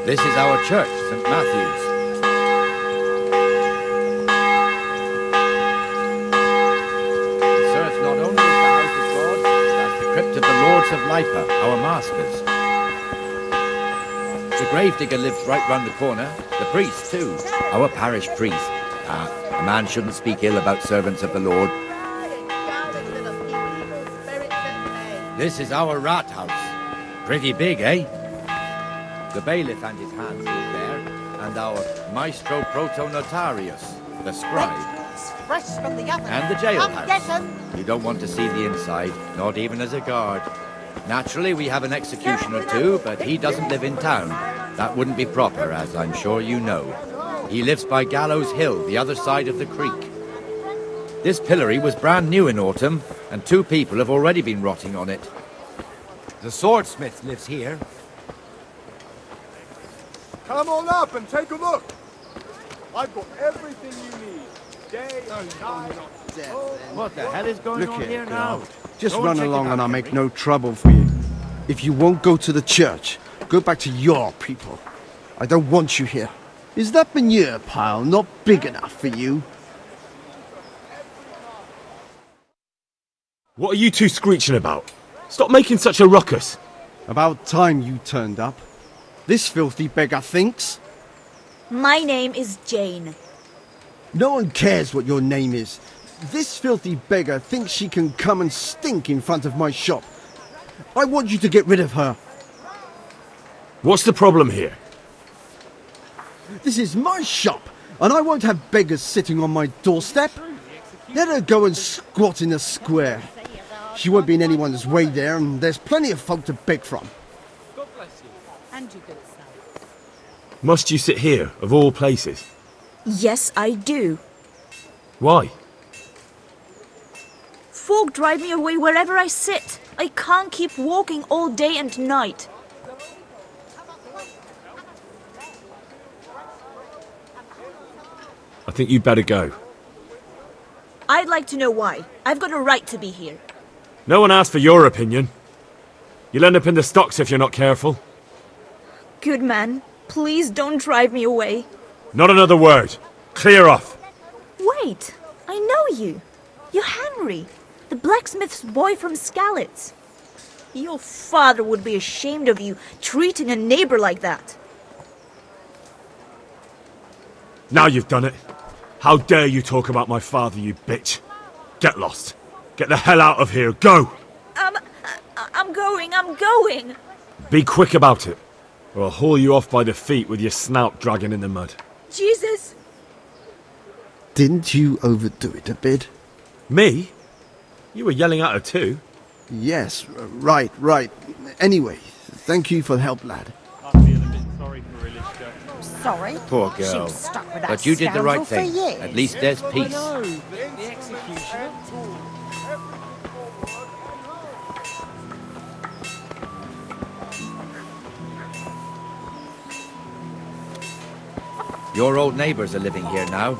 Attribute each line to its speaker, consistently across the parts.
Speaker 1: This is our church, St. Matthew's. It serves not only as the house of God, but as the crypt of the Lords of Lipa, our masters. The gravedigger lives right round the corner. The priest, too. Our parish priest. A man shouldn't speak ill about servants of the Lord. This is our rat house. Pretty big, eh? The bailiff and his hands live there, and our maestro proto-notarius, the scribe,
Speaker 2: fresh from the oven.
Speaker 1: and the jailhouse. You don't want to see the inside, not even as a guard. Naturally, we have an executioner too, but he doesn't live in town. That wouldn't be proper, as I'm sure you know. He lives by Gallows Hill, the other side of the creek. This pillory was brand new in autumn, and 2 people have already been rotting on it. The swordsmith lives here.
Speaker 3: Come on up and take a look. I've got everything you need. Day and night.
Speaker 1: What the hell is going on here now?
Speaker 4: Just
Speaker 1: Go
Speaker 4: run
Speaker 1: check it
Speaker 4: along
Speaker 1: out,
Speaker 4: and I'll
Speaker 1: Henry.
Speaker 4: make no trouble for you. If you won't go to the church, go back to your people. I don't want you here. Is that manure pile not big enough for you?
Speaker 5: What are you two screeching about? Stop making such a ruckus.
Speaker 4: About time you turned up. This filthy beggar thinks.
Speaker 6: My name is Jane.
Speaker 4: No one cares what your name is. This filthy beggar thinks she can come and stink in front of my shop. I want you to get rid of her.
Speaker 5: What's the problem here?
Speaker 4: This is my shop, and I won't have beggars sitting on my doorstep. Let her go and squat in the square. She won't be in anyone's way there, and there's plenty of folk to beg from.
Speaker 2: God bless you. And you good son.
Speaker 5: Must you sit here, of all places?
Speaker 6: Yes, I do.
Speaker 5: Why?
Speaker 6: Folk drive me away wherever I sit. I can't keep walking all day and night.
Speaker 5: I think you'd better go.
Speaker 6: I'd like to know why. I've got a right to be here.
Speaker 5: No one asked for your opinion. You'll end up in the stocks if you're not careful.
Speaker 6: Good man, please don't drive me away.
Speaker 5: Not another word. Clear off.
Speaker 6: Wait, I know you. You're Henry, the blacksmith's boy from Skalitz. Your father would be ashamed of you treating a neighbor like that.
Speaker 5: Now you've done it. How dare you talk about my father, you bitch. Get lost. Get the hell out of here. Go!
Speaker 6: I'm going.
Speaker 5: Be quick about it, or I'll haul you off by the feet with your snout dragging in the mud.
Speaker 6: Jesus!
Speaker 4: Didn't you overdo it a bit?
Speaker 5: Me? You were yelling at her too.
Speaker 4: Yes, right. Anyway, thank you for the help, lad.
Speaker 3: I feel a bit sorry for Ilishka.
Speaker 2: Sorry.
Speaker 1: Poor
Speaker 2: She
Speaker 1: girl.
Speaker 2: was stuck with that
Speaker 1: But you did the right
Speaker 2: scoundrel
Speaker 1: thing.
Speaker 2: for years.
Speaker 1: At least there's peace.
Speaker 3: The executioner.
Speaker 1: Your old neighbours are living here now.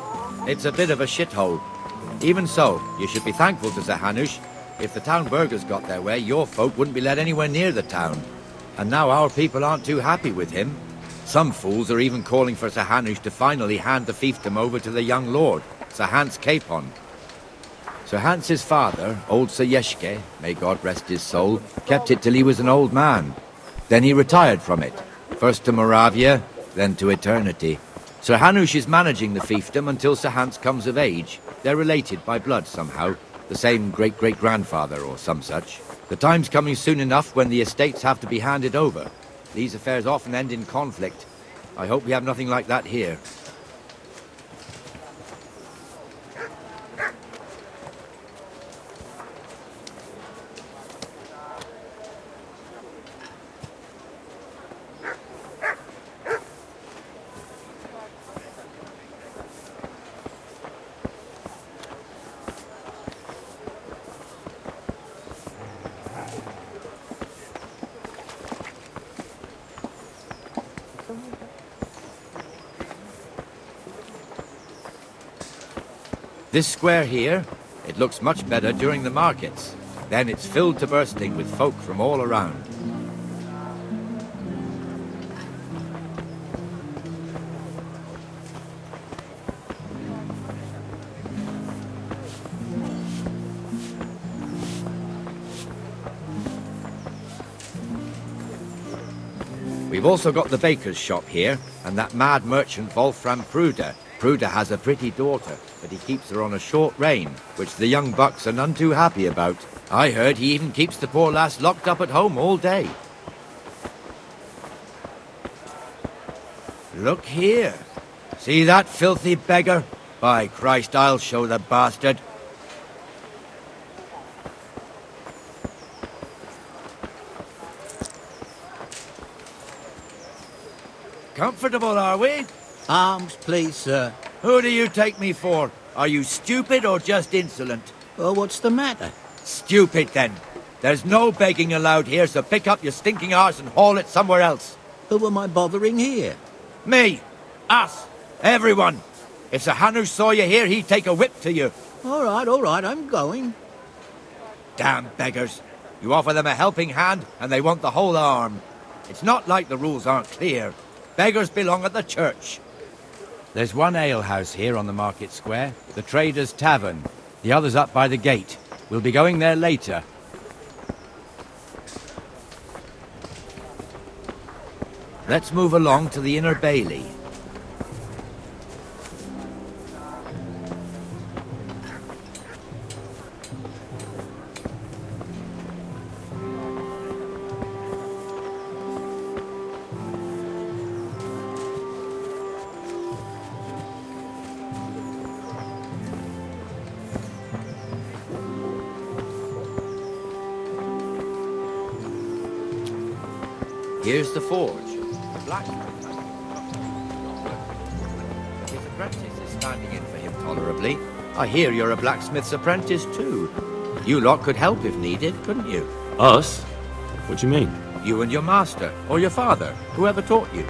Speaker 1: It's a bit of a shithole. Even so, you should be thankful to Sir Hanush. If the town burghers got their way, your folk wouldn't be let anywhere near the town. And now our people aren't too happy with him. Some fools are even calling for Sir Hanush to finally hand the fiefdom over to the young lord, Sir Hans Capon. Sir Hans's father, old Sir Yeshke, may God rest his soul, kept it till he was an old man. Then he retired from it, first to Moravia, then to eternity. Sir Hanush is managing the fiefdom until Sir Hans comes of age. They're related by blood somehow, the same great-great-grandfather or some such. The time's coming soon enough when the estates have to be handed over. These affairs often end in conflict. I hope we have nothing like that here. This square here, it looks much better during the markets. Then it's filled to bursting with folk from all around. We've also got the baker's shop here, and that mad merchant Wolfram Pruder. Pruder has a pretty daughter, but he keeps her on a short rein, which the young bucks are none too happy about. I heard he even keeps the poor lass locked up at home all day. Look here. See that filthy beggar? By Christ, I'll show the bastard. Comfortable, are we?
Speaker 7: Arms, please, sir.
Speaker 1: Who do you take me for? Are you stupid or just insolent?
Speaker 7: Oh, what's the matter?
Speaker 1: Stupid, then. There's no begging allowed here, so pick up your stinking arse and haul it somewhere else.
Speaker 7: Who am I bothering here?
Speaker 1: Me. Us. Everyone. If Sir Hanush saw you here, he'd take a whip to you.
Speaker 7: All right, I'm going.
Speaker 1: Damn beggars. You offer them a helping hand, and they want the whole arm. It's not like the rules aren't clear. Beggars belong at the church. There's one alehouse here on the market square, the Trader's Tavern. The other's up by the gate. We'll be going there later. Let's move along to the Inner Bailey. Here's the forge. The blacksmith. His apprentice is standing in for him tolerably. I hear you're a blacksmith's apprentice too. You lot could help if needed, couldn't you?
Speaker 5: Us? What do you mean?
Speaker 1: You and your master, or your father, whoever taught you.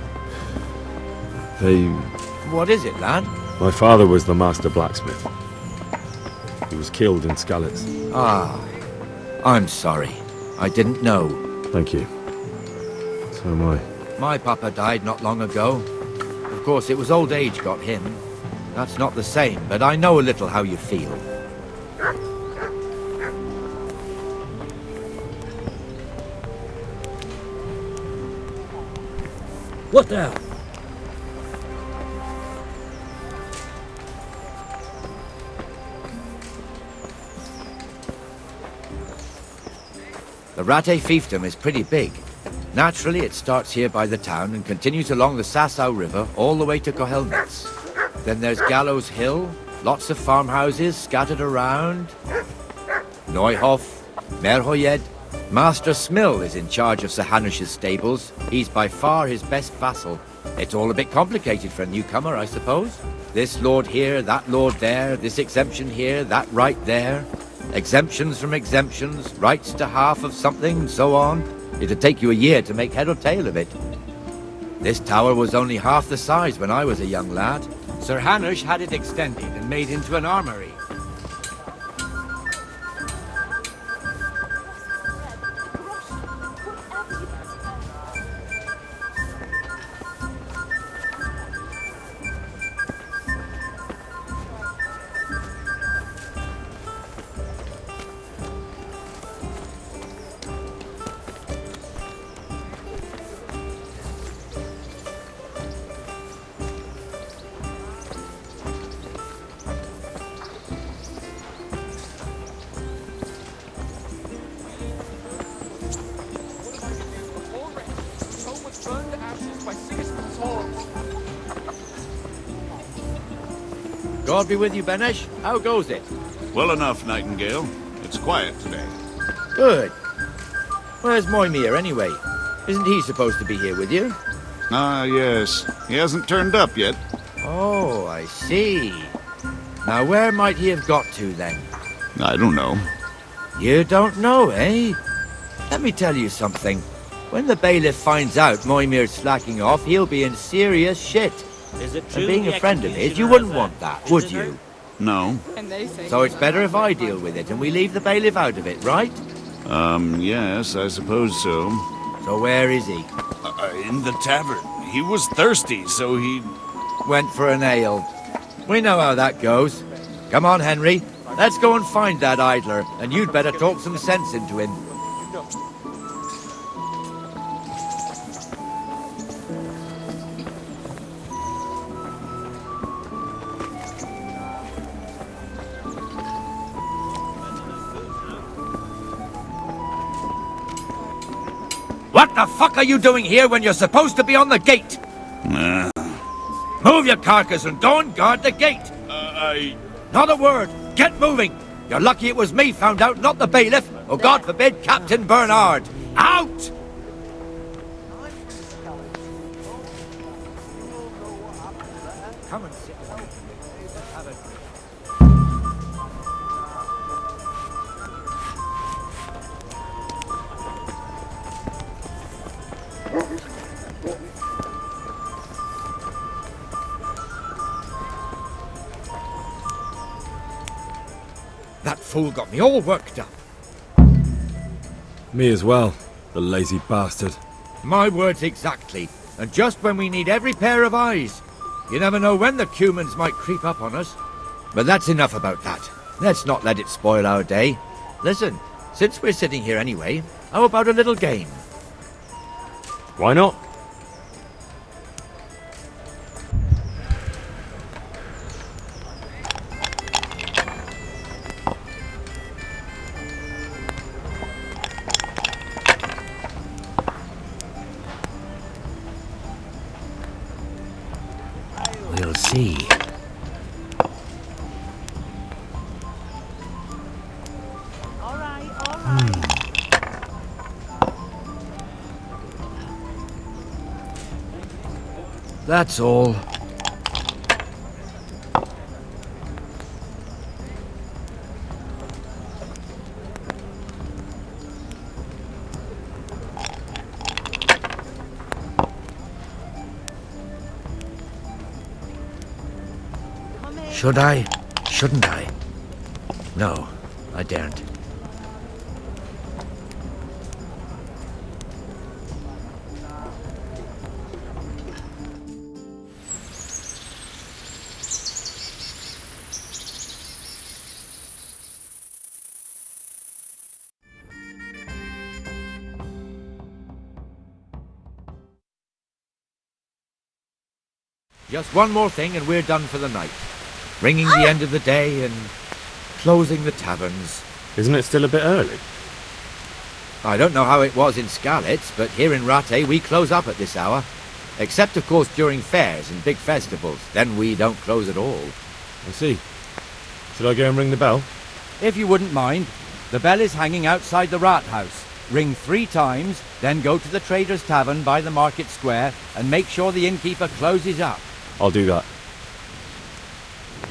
Speaker 1: What is it, lad?
Speaker 5: My father was the master blacksmith. He was killed in Skalitz.
Speaker 1: Ah, I'm sorry. I didn't know.
Speaker 5: Thank you. So am I.
Speaker 1: My papa died not long ago. Of course, it was old age got him. That's not the same, but I know a little how you feel.
Speaker 7: What the hell?
Speaker 1: The Ratte fiefdom is pretty big. Naturally, it starts here by the town and continues along the Sasau River all the way to Kohelnitz. Then there's Gallows Hill, lots of farmhouses scattered around. Neuhof, Merhoyed. Master Smill is in charge of Sir Hanush's stables. He's by far his best vassal. It's all a bit complicated for a newcomer, I suppose. This lord here, that lord there, this exemption here, that right there. Exemptions from exemptions, rights to half of something, so on. It'd take you a year to make head or tail of it. This tower was only half the size when I was a young lad. Sir Hanush had it extended and made into an armory. God be with you, Benesh. How goes it?
Speaker 8: Well enough, Nightingale. It's quiet today.
Speaker 1: Good. Where's Moimir, anyway? Isn't he supposed to be here with you?
Speaker 8: Ah, yes. He hasn't turned up yet.
Speaker 1: Oh, I see. Now, where might he have got to, then?
Speaker 8: I don't know.
Speaker 1: You don't know, eh? Let me tell you something. When the bailiff finds out Moimir's slacking off, he'll be in serious shit.
Speaker 2: Is it
Speaker 1: And
Speaker 2: true
Speaker 1: being
Speaker 2: the
Speaker 1: a friend of his, you
Speaker 2: executioner
Speaker 1: wouldn't
Speaker 2: has a
Speaker 1: want that, would
Speaker 2: prisoner?
Speaker 1: you?
Speaker 8: No.
Speaker 1: So it's better if I deal with it and we leave the bailiff out of it, right?
Speaker 8: Yes, I suppose so.
Speaker 1: So where is he?
Speaker 8: In the tavern. He was thirsty, so he...
Speaker 1: Went for an ale. We know how that goes. Come on, Henry. Let's go and find that idler, and you'd better talk some sense into him. What the fuck are you doing here when you're supposed to be on the gate? Move your carcass and go and guard the gate. Not a word. Get moving. You're lucky it was me found out, not the bailiff, or God forbid, Captain Bernard. Out! Come and sit down. Have a... That fool got me all worked up.
Speaker 5: Me as well, the lazy bastard.
Speaker 1: My words exactly. And just when we need every pair of eyes. You never know when the Cumans might creep up on us. But that's enough about that. Let's not let it spoil our day. Listen, since we're sitting here anyway, how about a little game?
Speaker 5: Why not?
Speaker 1: We'll see.
Speaker 2: All right.
Speaker 1: That's all. Should I? Shouldn't I? No, I daren't. Just one more thing and we're done for the night. Ringing the end of the day and closing the taverns.
Speaker 5: Isn't it still a bit early?
Speaker 1: I don't know how it was in Skalitz, but here in Rattay we close up at this hour. Except, of course, during fairs and big festivals. Then we don't close at all.
Speaker 5: I see. Should I go and ring the bell?
Speaker 9: If you wouldn't mind, the bell is hanging outside the rat house. Ring 3 times, then go to the Trader's Tavern by the market square and make sure the innkeeper closes up.
Speaker 5: I'll do that.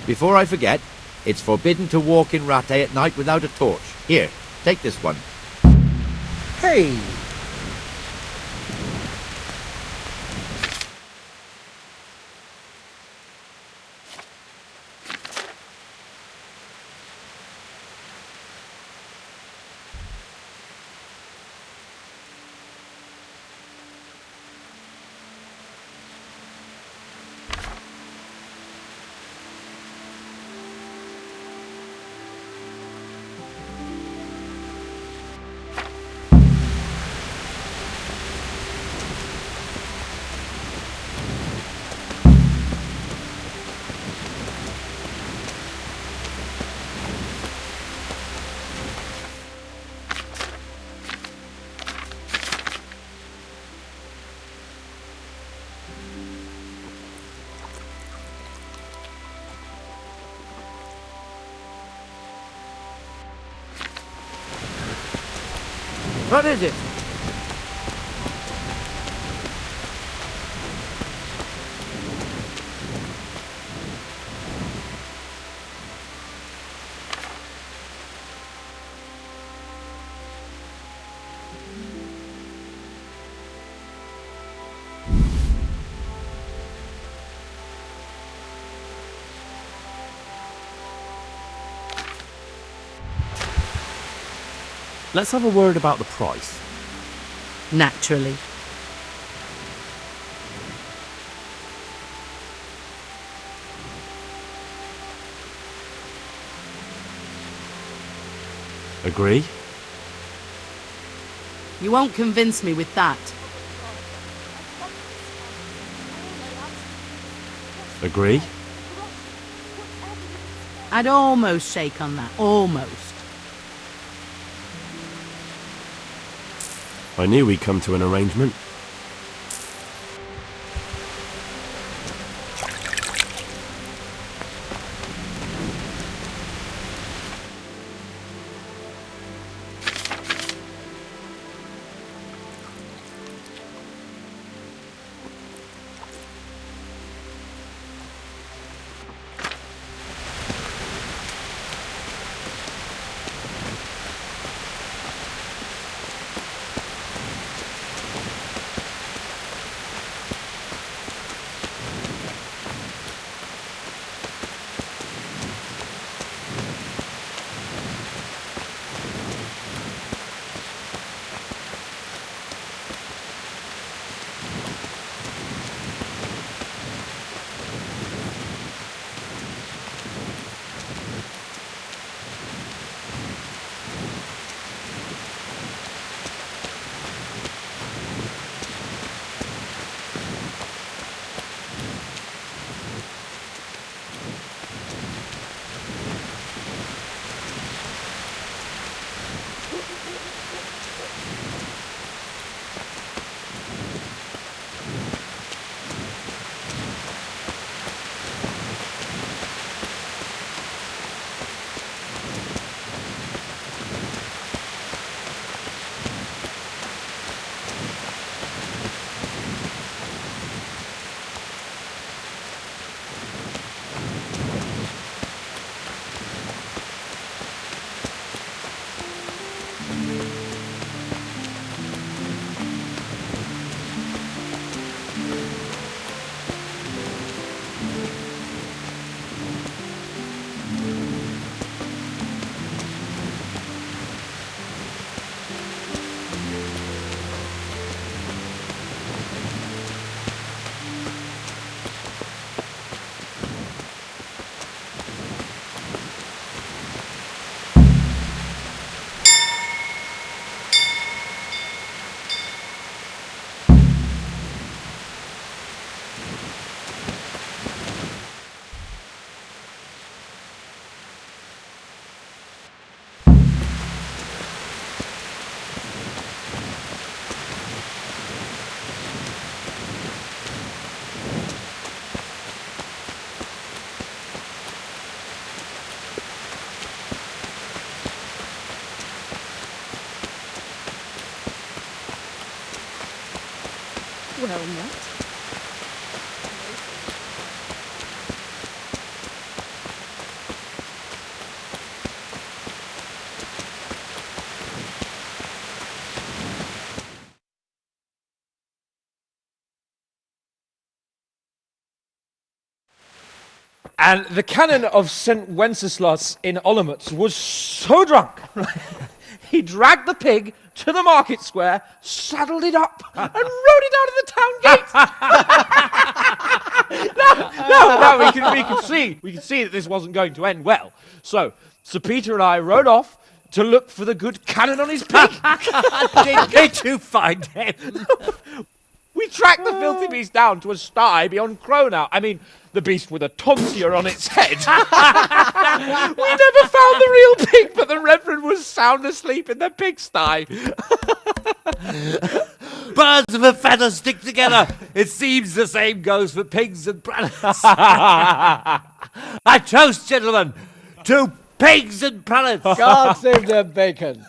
Speaker 1: Before I forget, it's forbidden to walk in Rattay at night without a torch. Here, take this one.
Speaker 4: Hey!
Speaker 1: What is it?
Speaker 5: Let's have a word about the price.
Speaker 2: Naturally.
Speaker 5: Agree?
Speaker 2: You won't convince me with that.
Speaker 5: Agree?
Speaker 2: I'd almost shake on that. Almost.
Speaker 5: I knew we'd come to an arrangement.
Speaker 2: Well met.
Speaker 10: And the canon of St. Wenceslas in Olomouc was so drunk, he dragged the pig to the market square, saddled it up, and rode it out of the town gate. No, we can see that this wasn't going to end well. So, Sir Peter and I rode off to look for the good canon on his pig.
Speaker 7: Did you find him?
Speaker 10: We tracked the filthy beast down to a sty beyond Cronau. I mean, the beast with a tonsure on its head. We never found the real pig, but the Reverend was sound asleep in the pigsty.
Speaker 7: Birds of a feather stick together. It seems the same goes for pigs and prelates. I toast, gentlemen, to pigs and prelates.
Speaker 10: God save the bacon.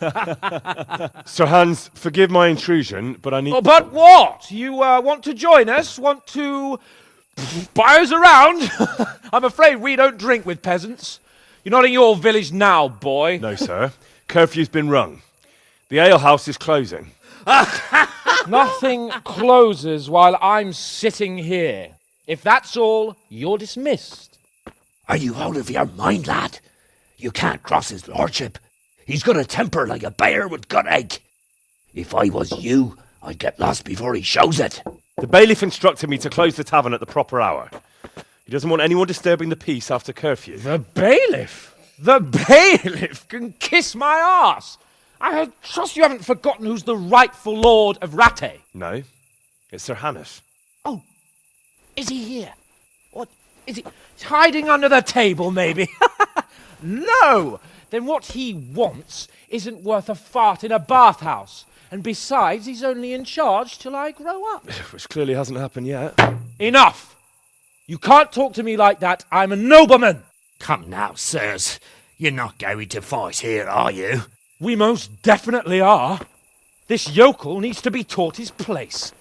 Speaker 5: Sir Hans, forgive my intrusion, but I need...
Speaker 10: Oh, but what? You want to join us? Want to buy us around? I'm afraid we don't drink with peasants. You're not in your village now, boy.
Speaker 5: No, sir. Curfew's been rung. The alehouse is closing.
Speaker 10: Nothing closes while I'm sitting here. If that's all, you're dismissed.
Speaker 7: Are you out of your mind, lad? You can't cross his lordship. He's got a temper like a bear with gut ache. If I was you, I'd get lost before he shows it.
Speaker 5: The bailiff instructed me to close the tavern at the proper hour. He doesn't want anyone disturbing the peace after curfew.
Speaker 10: The bailiff? The bailiff can kiss my arse. I trust you haven't forgotten who's the rightful lord of Rattay.
Speaker 5: No, it's Sir Hannes.
Speaker 10: Oh, is he here? What, is he hiding under the table, maybe? No! Then what he wants isn't worth a fart in a bathhouse. And And besides, he's only in charge till I grow up.
Speaker 5: Which clearly hasn't happened yet.
Speaker 10: Enough! You can't talk to me like that. I'm a nobleman.
Speaker 7: Come now, sirs. You're not going to fight here, are you?
Speaker 10: We most definitely are. This yokel needs to be taught his place.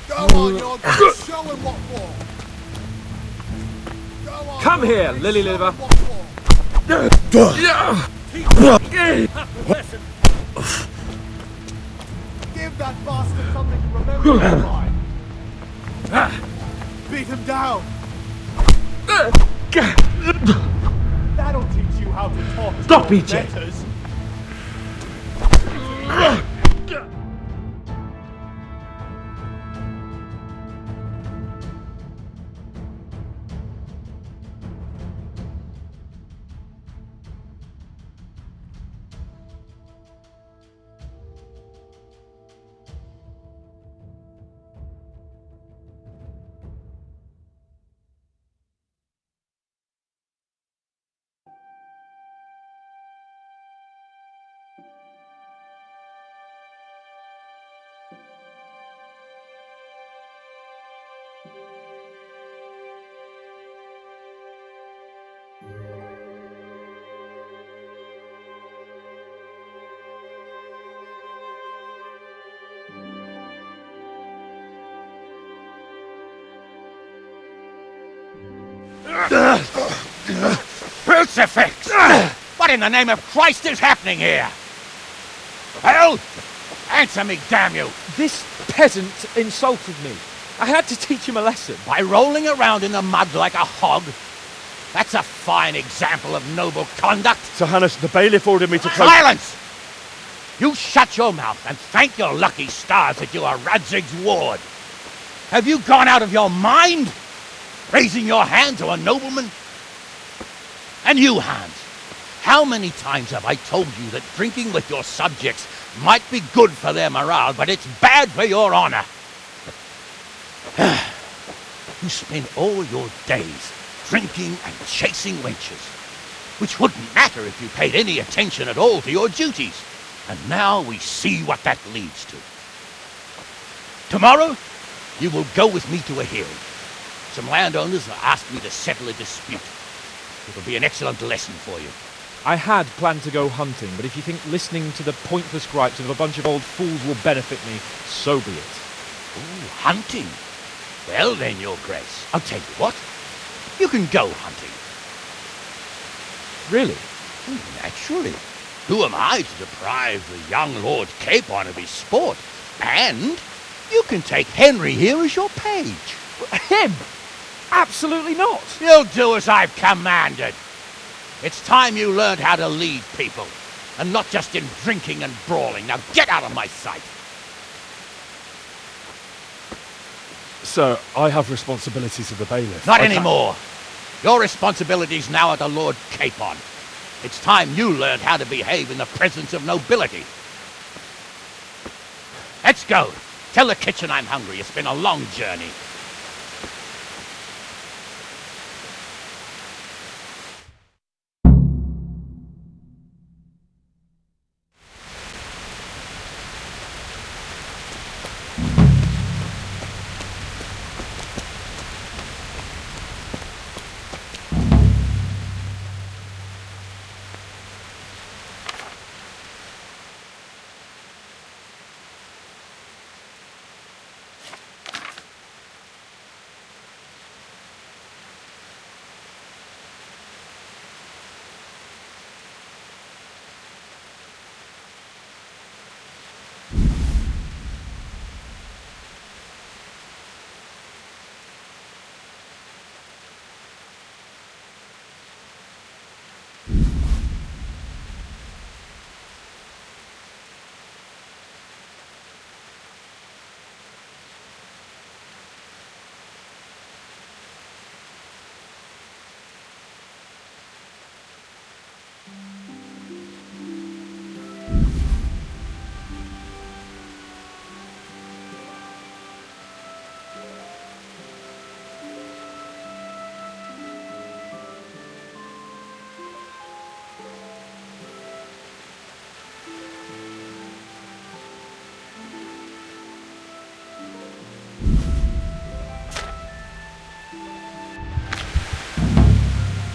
Speaker 3: Go on, you're good. Show him what for. Go on,
Speaker 10: Come
Speaker 3: you're
Speaker 10: here,
Speaker 3: good.
Speaker 10: lily
Speaker 3: Show him
Speaker 10: liver.
Speaker 3: what for. Give that bastard something to remember by. Beat him down. That'll teach you how to talk to
Speaker 10: Stop
Speaker 3: your
Speaker 10: eating.
Speaker 3: betters.
Speaker 1: Crucifix! What in the name of Christ is happening here? Well, answer me, damn you!
Speaker 10: This peasant insulted me. I had to teach him a lesson.
Speaker 1: By rolling around in the mud like a hog? That's a fine example of noble conduct.
Speaker 5: Sir Hanush, the bailiff ordered me to close...
Speaker 1: Silence! You shut your mouth and thank your lucky stars that you are Radzig's ward. Have you gone out of your mind? Raising your hand to a nobleman? And you, Hans, how many times have I told you that drinking with your subjects might be good for their morale, but it's bad for your honor? You spend all your days drinking and chasing wenches, which wouldn't matter if you paid any attention at all to your duties. And now we see what that leads to. Tomorrow, you will go with me to a hearing. Some landowners have asked me to settle a dispute. It'll be an excellent lesson for you.
Speaker 10: I had planned to go hunting, but if you think listening to the pointless gripes of a bunch of old fools will benefit me, so be it.
Speaker 1: Ooh, hunting? Well then, Your Grace, I'll tell you what. You can go hunting.
Speaker 10: Really?
Speaker 1: Naturally. Who am I to deprive the young Lord Capon of his sport? And you can take Henry here as your page.
Speaker 10: Him? Absolutely not.
Speaker 1: You'll do as I've commanded. It's time you learned how to lead people, and not just in drinking and brawling. Now get out of my sight.
Speaker 5: Sir, I have responsibilities of the bailiff.
Speaker 1: Not anymore. Your responsibilities now are the Lord Capon. It's time you learned how to behave in the presence of nobility. Let's go. Tell the kitchen I'm hungry. It's been a long journey.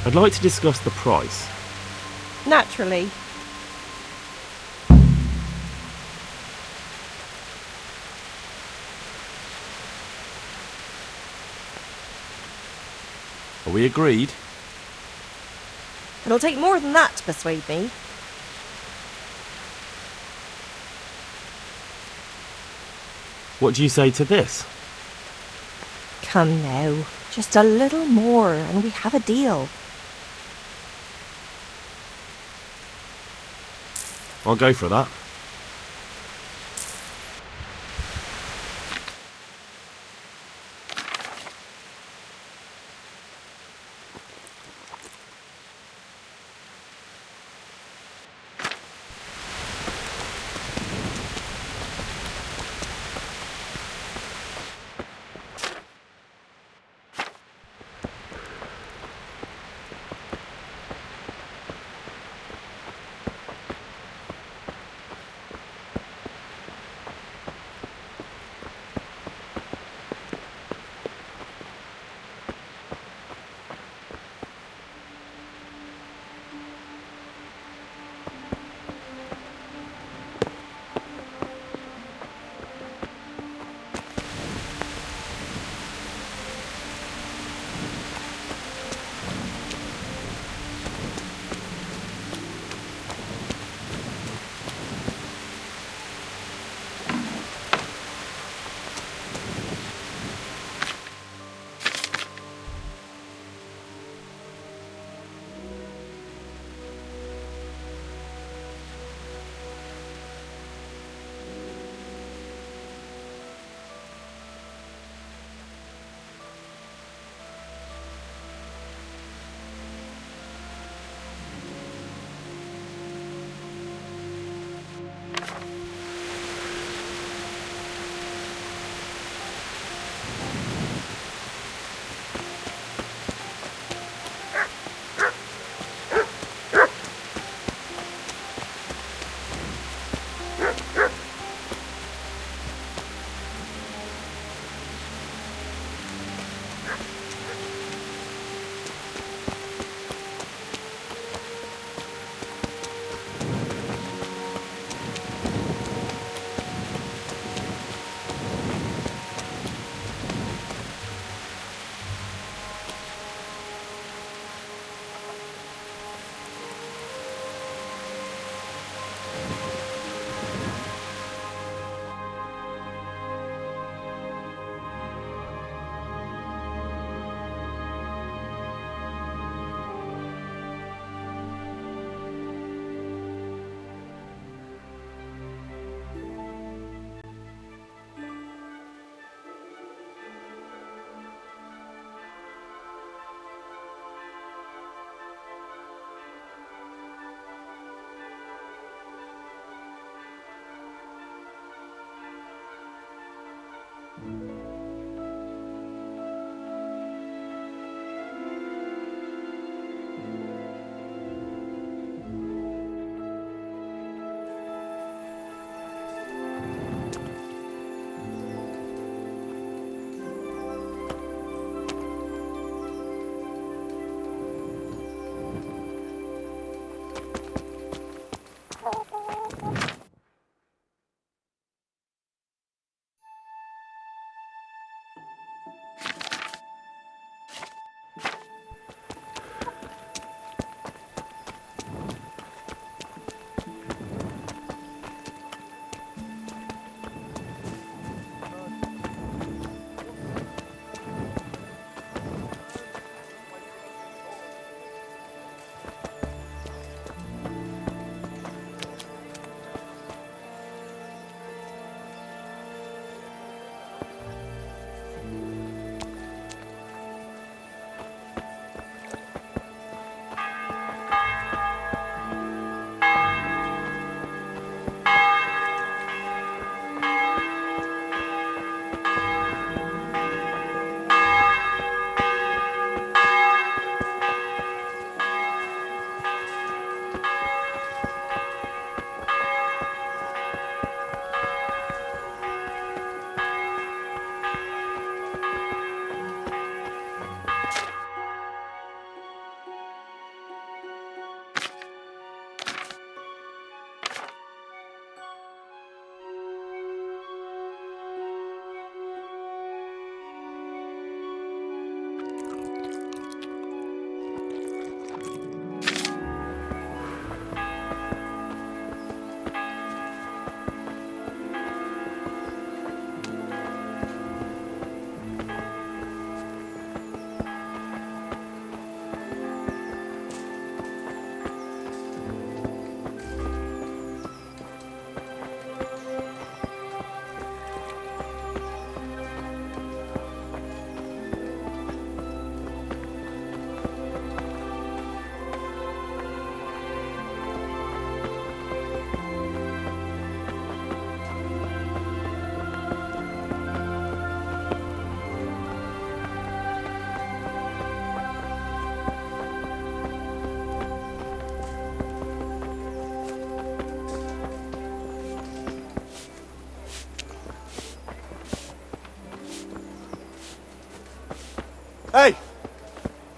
Speaker 5: I'd like to discuss the price.
Speaker 11: Naturally.
Speaker 5: Are we agreed?
Speaker 11: It'll take more than that to persuade me.
Speaker 5: What do you say to this?
Speaker 11: Come now, just a little more and we have a deal.
Speaker 5: I'll go for that.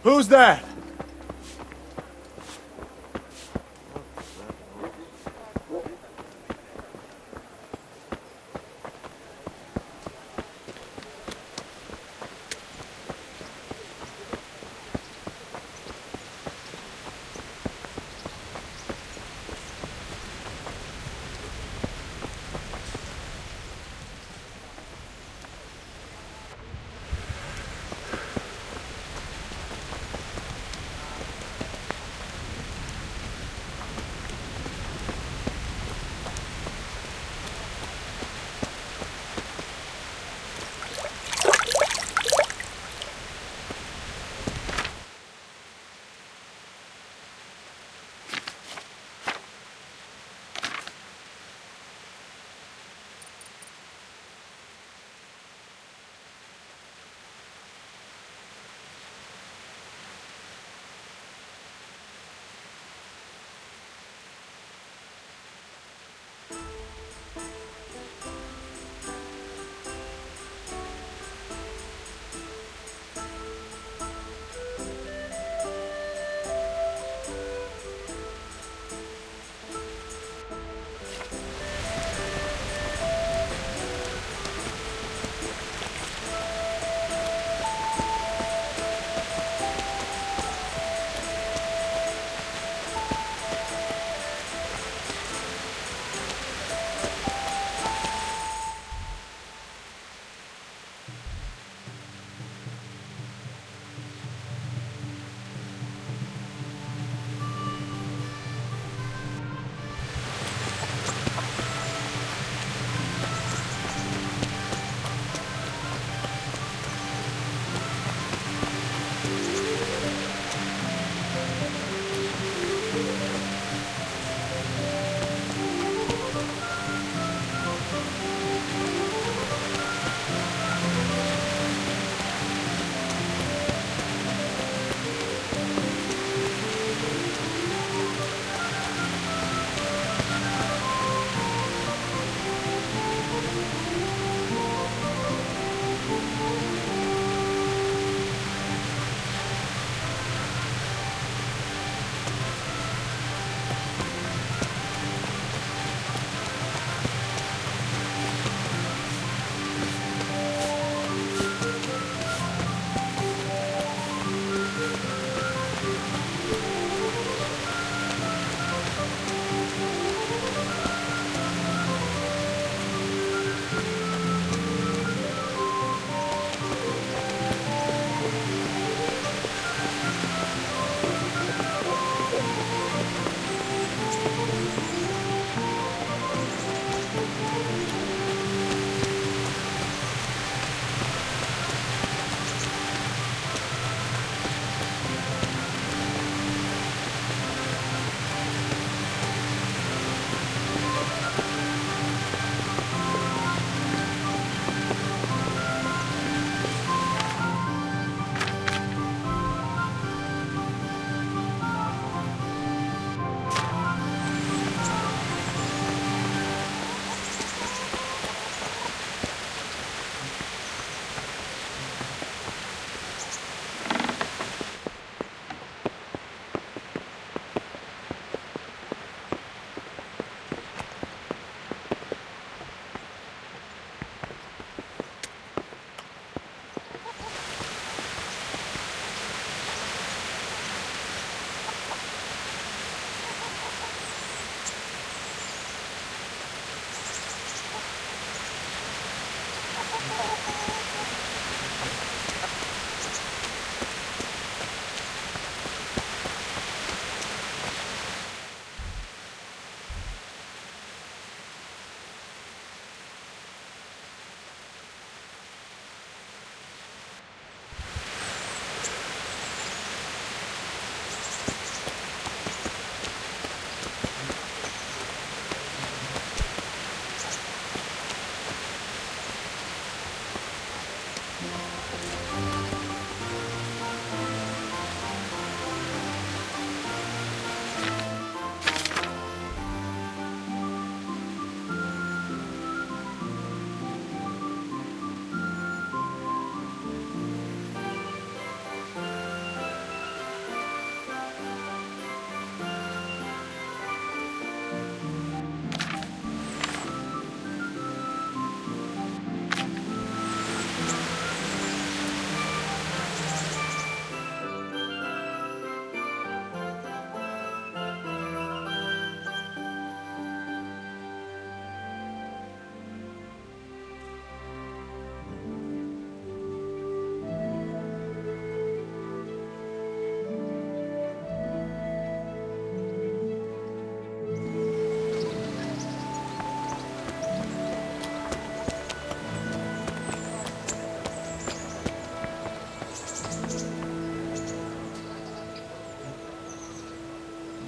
Speaker 3: Who's that?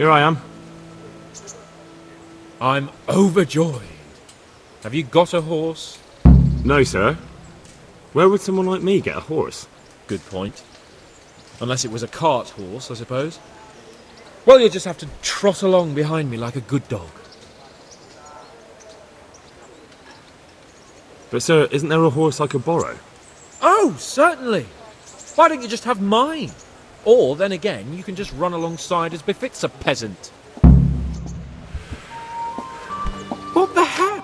Speaker 5: Here I am.
Speaker 10: I'm overjoyed. Have you got a horse?
Speaker 5: No, sir. Where would someone like me get a horse?
Speaker 10: Good point. Unless it was a cart horse, I suppose. Well, you'll just have to trot along behind me like a good dog.
Speaker 5: But, sir, isn't there a horse I could borrow?
Speaker 10: Oh, certainly. Why don't you just have mine? Or, then again, you can just run alongside as befits a peasant. What the heck?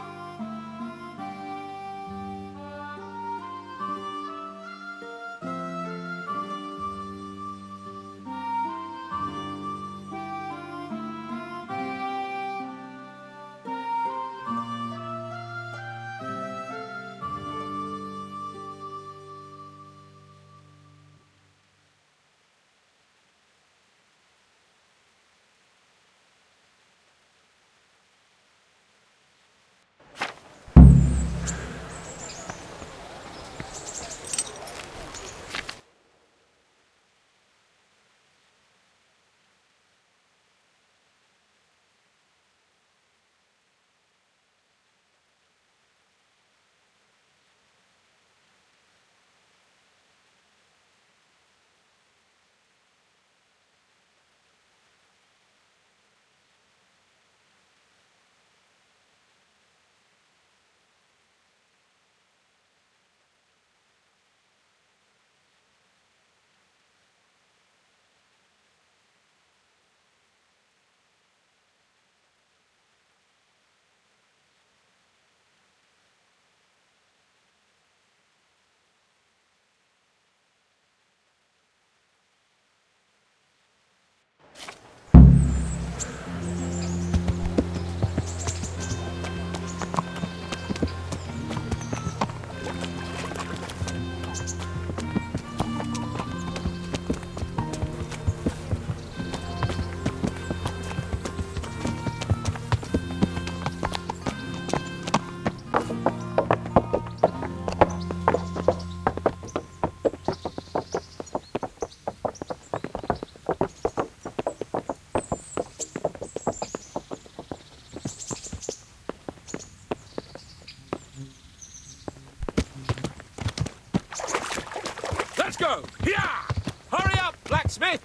Speaker 10: Let's go! Yeah! Hurry up, blacksmith!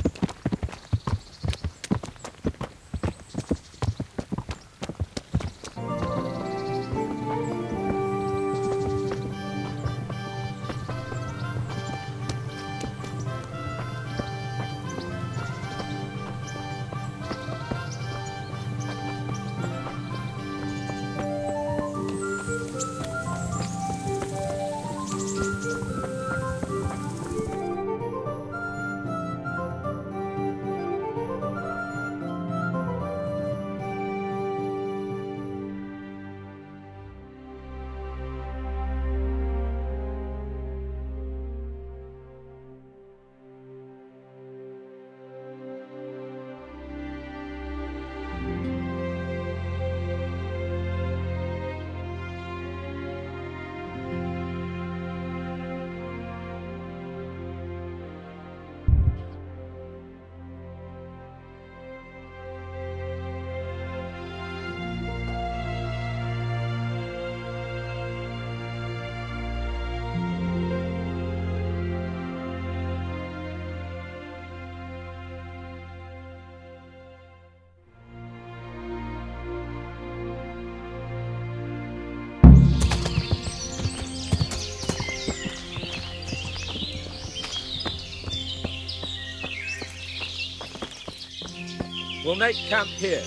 Speaker 10: We'll make camp here.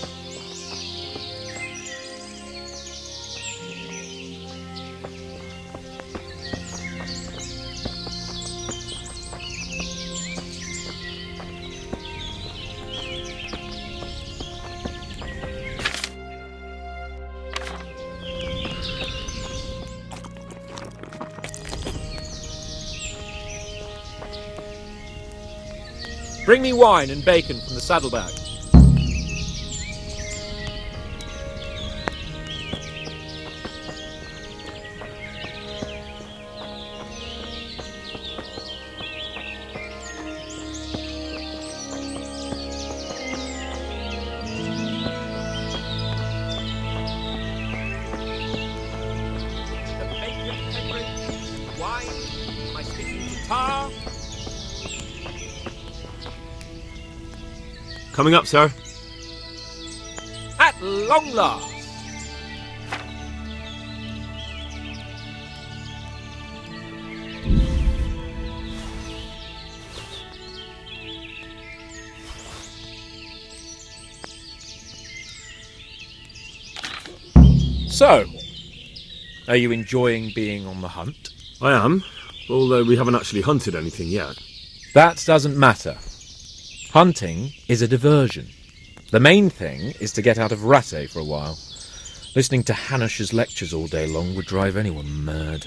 Speaker 10: Bring me wine and bacon from the saddlebag.
Speaker 5: Coming up, sir.
Speaker 10: At long last. So, are you enjoying being on the hunt?
Speaker 5: I am, although we haven't actually hunted anything yet.
Speaker 10: That doesn't matter. Hunting is a diversion. The main thing is to get out of Rattay for a while. Listening to Hanush's lectures all day long would drive anyone mad.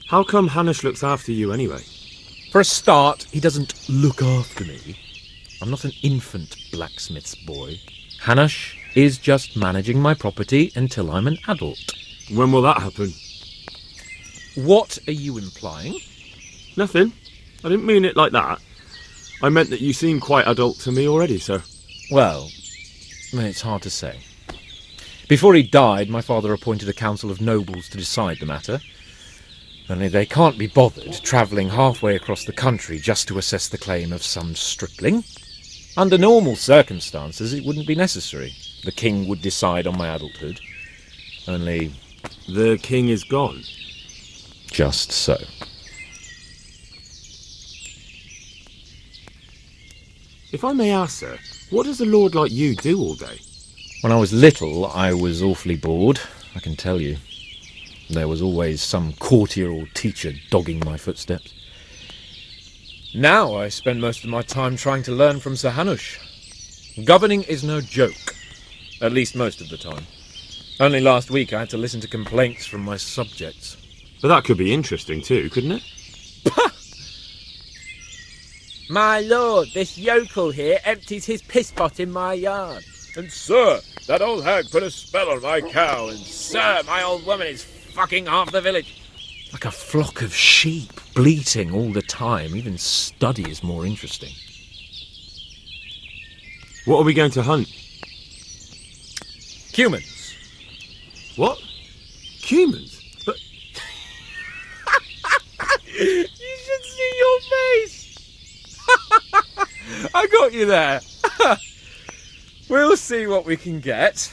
Speaker 5: How come Hanush looks after you anyway?
Speaker 10: For a start, he doesn't look after me. I'm not an infant blacksmith's boy. Hanush is just managing my property until I'm an adult.
Speaker 5: When will that happen?
Speaker 10: What are you implying?
Speaker 5: Nothing. I didn't mean it like that. I meant that you seem quite adult to me already, sir.
Speaker 10: Well, it's hard to say. Before he died, my father appointed a council of nobles to decide the matter. Only they can't be bothered travelling halfway across the country just to assess the claim of some stripling. Under normal circumstances, it wouldn't be necessary. The king would decide on my adulthood. Only...
Speaker 5: The king is gone.
Speaker 10: Just so.
Speaker 5: If I may ask, sir, what does a lord like you do all day?
Speaker 10: When I was little, I was awfully bored, I can tell you. There was always some courtier or teacher dogging my footsteps. Now I spend most of my time trying to learn from Sir Hanush. Governing is no joke, at least most of the time. Only last week I had to listen to complaints from my subjects.
Speaker 5: But that could be interesting too, couldn't it?
Speaker 12: My lord, this yokel here empties his piss pot in my yard.
Speaker 8: And sir, that old hag put a spell on my cow, and
Speaker 12: Sir, my old woman is fucking half the village.
Speaker 10: Like a flock of sheep, bleating all the time. Even study is more interesting.
Speaker 5: What are we going to hunt?
Speaker 10: Humans.
Speaker 5: What? Humans? But...
Speaker 10: You should see your face! I got you there. We'll see what we can get.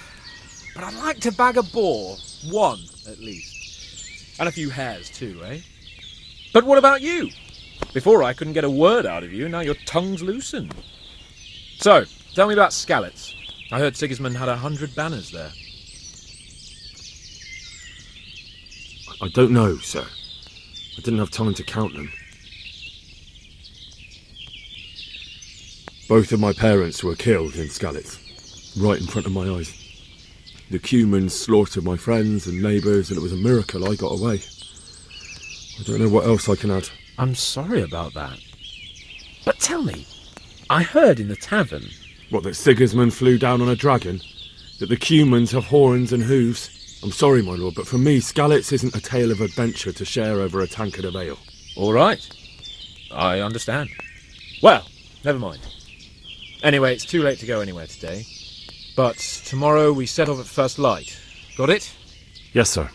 Speaker 10: But I'd like to bag a boar. One, at least. And a few hares too, eh? But what about you? Before I couldn't get a word out of you, now your tongue's loosened. So, tell me about Skalitz. I heard Sigismund had 100 banners there.
Speaker 5: I don't know, sir. I didn't have time to count them. Both of my parents were killed in Skalitz, right in front of my eyes. The Cumans slaughtered my friends and neighbours, and it was a miracle I got away. I don't know what else I can add.
Speaker 10: I'm sorry about that. But tell me, I heard in the tavern...
Speaker 5: What, that Sigismund flew down on a dragon? That the Cumans have horns and hooves? I'm sorry, my lord, but for me, Skalitz isn't a tale of adventure to share over a tankard of ale.
Speaker 10: All right. I understand. Well, never mind. Anyway, it's too late to go anywhere today. But tomorrow we set off at first light. Got it?
Speaker 5: Yes, sir.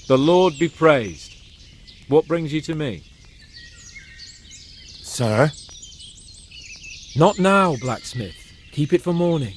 Speaker 10: The Lord be praised. What brings you to me?
Speaker 5: Sir?
Speaker 10: Not now, blacksmith. Keep it for morning.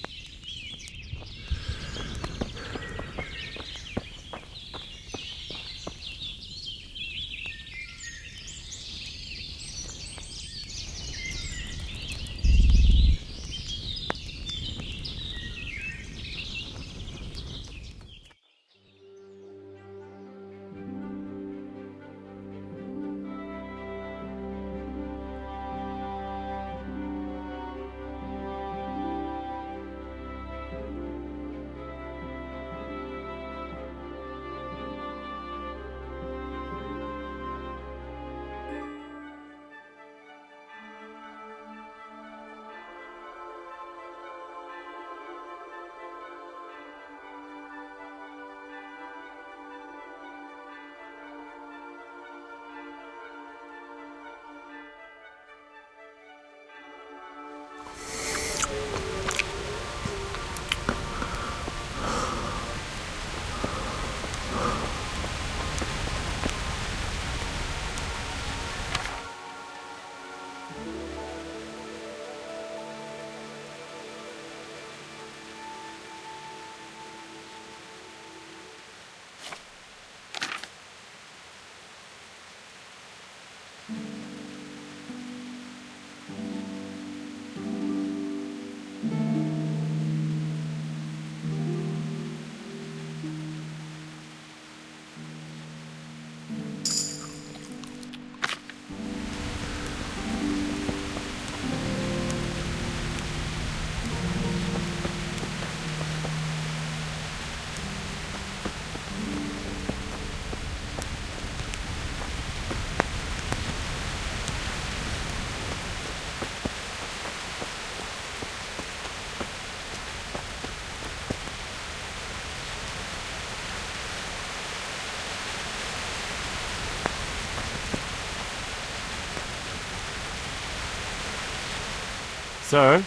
Speaker 5: Sir?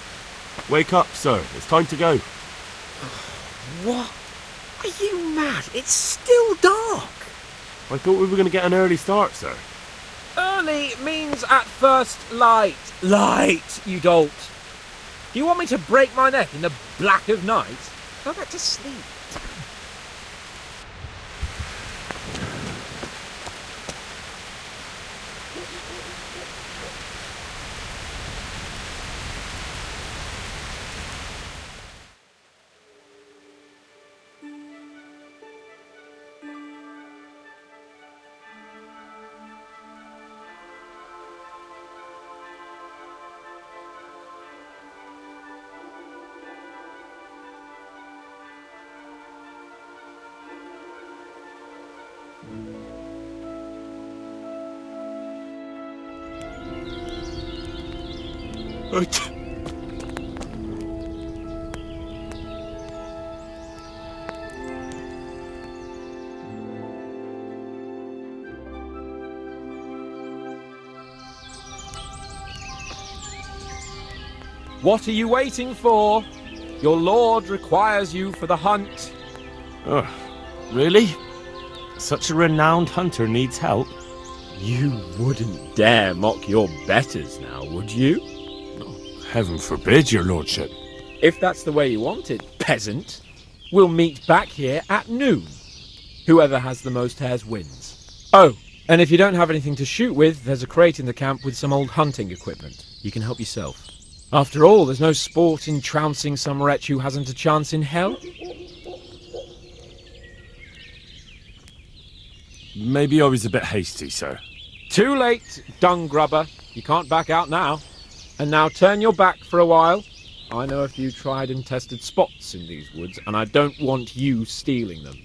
Speaker 5: Wake up, sir. It's time to go.
Speaker 12: What? Are you mad? It's still dark.
Speaker 5: I thought we were going to get an early start, sir.
Speaker 10: Early means at first light. Light, you dolt. Do you want me to break my neck in the black of night? Go back to sleep. What are you waiting for? Your lord requires you for the hunt.
Speaker 5: Oh, really? Such a renowned hunter needs help?
Speaker 10: You wouldn't dare mock your betters now, would you?
Speaker 5: Heaven forbid, your lordship.
Speaker 10: If that's the way you want it, peasant, we'll meet back here at noon. Whoever has the most hares wins. Oh, and if you don't have anything to shoot with, there's a crate in the camp with some old hunting equipment. You can help yourself. After all, there's no sport in trouncing some wretch who hasn't a chance in hell.
Speaker 5: Maybe I was a bit hasty, sir.
Speaker 10: Too late, dung grubber. You can't back out now. And now turn your back for a while. I know a few tried and tested spots in these woods, and I don't want you stealing them.